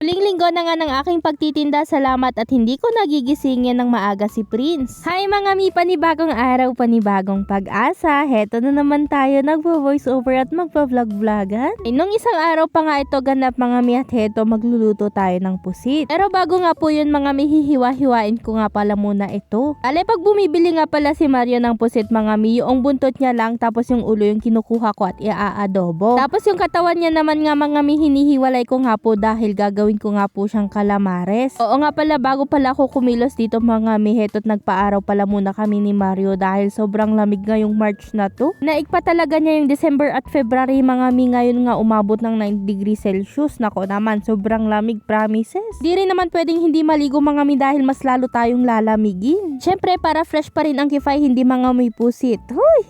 Linggo na nga ng aking pagtitinda, salamat at hindi ko nagigisingin ng maaga si Prince. Hi mga mi, panibagong araw, panibagong pag-asa. Heto na naman tayo, nagvo-voice over at magpa-vlog-vlogan. Nung isang araw pa nga ito ganap mga mi at heto magluluto tayo ng pusit. Pero bago nga po yun mga mi, hihiwa-hiwain ko nga pala muna ito. Ale pag bumibili nga pala si Mario ng pusit mga mi, yung buntot niya lang tapos yung ulo yung kinukuha ko at iaadobo. Tapos yung katawan niya naman nga mga mi, hinihiwalay ko nga po dahil gagawin ko nga po siyang calamares. Oo nga pala, bago pala ako kumilos dito mga mi, heto't nagpaaraw pala muna kami ni Mario dahil sobrang lamig ngayong March na to. Naig pa talaga niya yung December at February mga mi, ngayon nga umabot ng 9 degrees Celsius. Nako naman, sobrang lamig, promises. Di rin naman pwedeng hindi maligo mga mi dahil mas lalo tayong lalamigin. Syempre para fresh pa rin ang kifay, hindi mga mi pusit. Huy!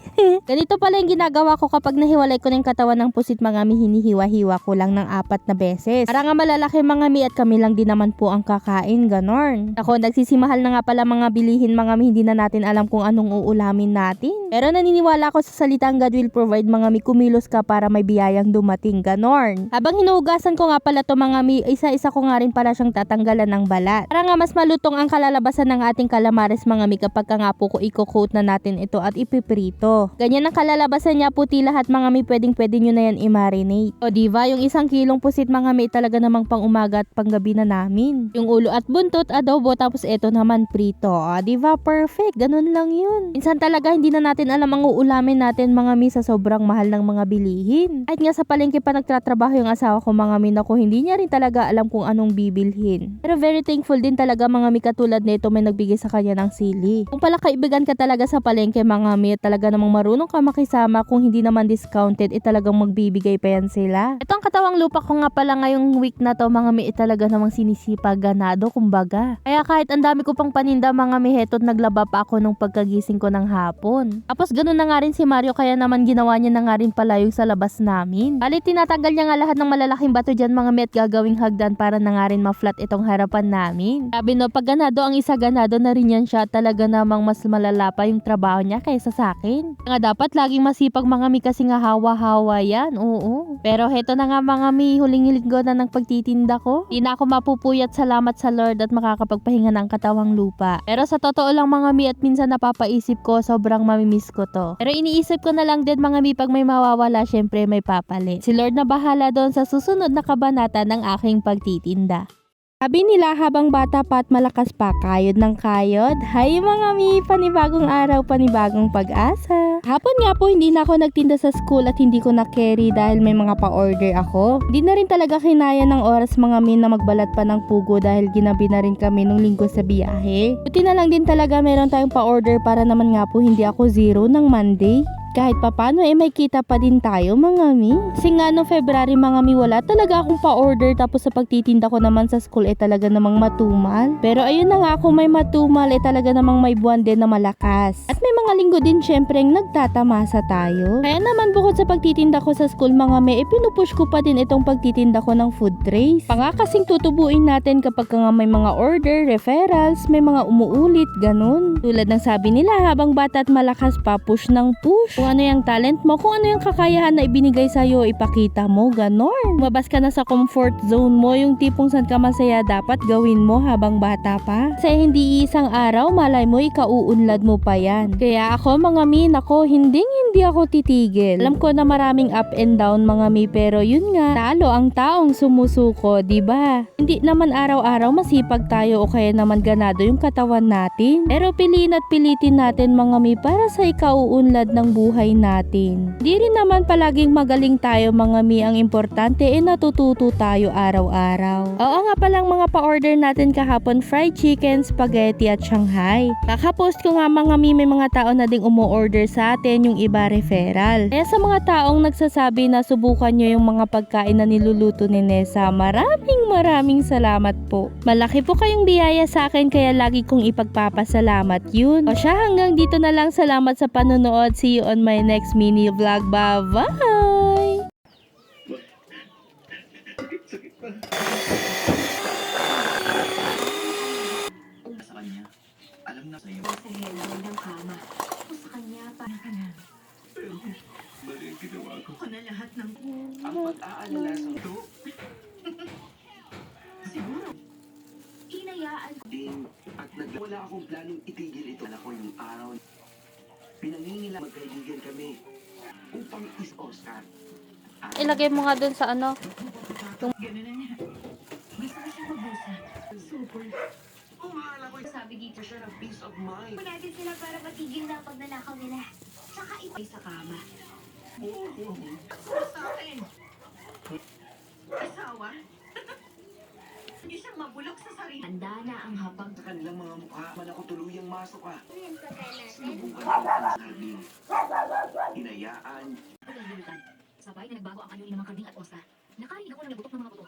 Ganito pala yung ginagawa ko kapag nahiwalay ko ng katawan ng pusit mga mi, hinihiwa-hiwa ko lang ng 4 na beses. Para nga malalaki mga mi at kami lang din naman po ang kakain, ganon. Ako, nagsisimahal na nga pala mga bilihin mga mi, hindi na natin alam kung anong uulamin natin. Pero naniniwala ako sa salitang God will provide mga mi, kumilos ka para may biyayang dumating, ganon. Habang hinuhugasan ko nga pala to mga mi, isa-isa ko nga rin pala siyang tatanggalan ng balat. Para nga mas malutong ang kalalabasan ng ating calamares mga mi kapag ka nga po ko i-coat na natin ito at ipiprito. Ganyan ang kalalabasan niya, puti lahat mga mi, pwedeng-pwede nyo na yan i-marinate. O diba, yung 1 kilong pusit mga mi talaga namang pang umaga at panggabi na namin. Yung ulo at buntot, adobo, tapos eto naman prito. O diba, perfect, ganun lang yun. Minsan talaga hindi na natin alam ang uulamin natin mga mi sa sobrang mahal ng mga bilihin. Kahit nga sa palengke pa nagtatrabaho yung asawa ko mga mi, naku, hindi niya rin talaga alam kung anong bibilhin. Pero very thankful din talaga mga mi, katulad nito may nagbigay sa kanya ng sili. Kung pala kaibigan ka talaga sa palengke mga mi, talaga namang marunong ka makisama, kung hindi naman discounted, talagang magbibigay pa yan sila. Ito ang katawang lupa ko nga pala ngayong week na to mga mi, talaga namang sinisipag, ganado kumbaga. Kaya kahit ang dami ko pang paninda mga mi, heto't naglaba pa ako nung pagkagising ko ng hapon. Tapos ganun na nga rin si Mario, kaya naman ginawa niya na nga rin pala yung sa labas namin. Bali tinatanggal niya nga lahat ng malalaking bato dyan mga mi at gagawing hagdan para na nga rin ma-flat itong harapan namin. Sabi no, pag ganado ang isa, ganado na rin yan siya, talaga namang mas malala pa yung trabaho niya kaysa sa akin. Nga dapat laging masipag mga mi kasi nga hawa-hawa yan, oo. Pero heto na nga mga mi, huling linggo na ng pagtitinda ko. Di na ako mapupuyat, salamat sa Lord at makakapagpahinga ng katawang lupa. Pero sa totoo lang mga mi, at minsan napapaisip ko, sobrang mamimiss ko to. Pero iniisip ko na lang din mga mi, pag may mawawala, syempre may papalit. Si Lord na bahala doon sa susunod na kabanata ng aking pagtitinda. Sabi nila habang bata pa at malakas pa, kayod ng kayod. Hi mga mi, panibagong araw, panibagong pag-asa. Hapon nga po hindi na ako nagtinda sa school at hindi ko na-carry dahil may mga pa-order ako. Hindi na rin talaga kinaya ng oras mga mi na magbalat pa ng pugo dahil ginabi na rin kami nung linggo sa biyahe. Buti na lang din talaga meron tayong pa-order para naman nga po hindi ako zero ng Monday. Kahit papano may kita pa din tayo mga mi. Kasi nga no February mga mi, wala talaga akong pa-order, tapos sa pagtitinda ko naman sa school talaga namang matumal. Pero ayun na nga, kung may matumal talaga namang may buwan din na malakas. At may mga linggo din syempre nagtatamasa tayo. Kaya naman bukod sa pagtitinda ko sa school mga mi, pinupush ko pa din itong pagtitinda ko ng food trays. Panga kasing tutubuin natin kapag nga may mga order, referrals, may mga umuulit, ganun. Tulad ng sabi nila, habang bata at malakas pa, push ng push. Kung ano yung talent mo, kung ano yung kakayahan na ibinigay sa'yo, ipakita mo, ganon. Mabas ka na sa comfort zone mo, yung tipong saan ka masaya, dapat gawin mo habang bata pa. Kasi hindi isang araw, malay mo, ikauunlad mo pa yan. Kaya ako mga mi, nako, hindi ako titigil. Alam ko na maraming up and down mga mi, pero yun nga, talo ang taong sumusuko, diba? Hindi naman araw-araw masipag tayo o kaya naman ganado yung katawan natin. Pero piliin at pilitin natin mga mi para sa ikauunlad ng buhay natin. Di rin naman palaging magaling tayo mga mi, ang importante natututo tayo araw-araw. Oo nga palang mga pa-order natin kahapon, fried chicken, spaghetti at Shanghai. Kakapost ko nga mga mi, may mga tao na ding umu-order sa atin, yung iba referral. Kaya sa mga taong nagsasabi na subukan nyo yung mga pagkain na niluluto ni Nessa, maraming salamat po. Malaki po kayong biyaya sa akin, kaya lagi kong ipagpapasalamat yun. O siya, hanggang dito na lang, salamat sa panonood. See you on my next mini vlog. Bye-bye! Sa kanya, alam na sa'yo. Sa headboard ng kama. O sa kanya, para ka na. Pero, mali ang ginawa ko. Ako na lahat ng... Ang pag-aalala sa ito. alagaan ko din at wala akong planong itigil ito. Alam ko yung araw pinangingila magkaibigan kami upang is-Oscar. Ilagay mo nga dun sa ano. Ganun na niya. Gusto ko siya mabusa. Super. Kung hala ko sabi dito siya ng peace of mind. Kung natin sila para matigil na ang pagnanakaw nila. Saka Ay sa kama. Sa akin. Asawa? Hindi siyang mabulok sa sarili. handa na ang habang Sa kanilang mga mukha, man ako tuluyang masok ka. Ayan pa tayo natin. Sinubukan ko ang hardin. Hinayaan. Pagkalimutan. Sabay na nagbago ang anyo ni Mang Karding at Oscar. Nakarinig ako ng nagutok ng mga buto.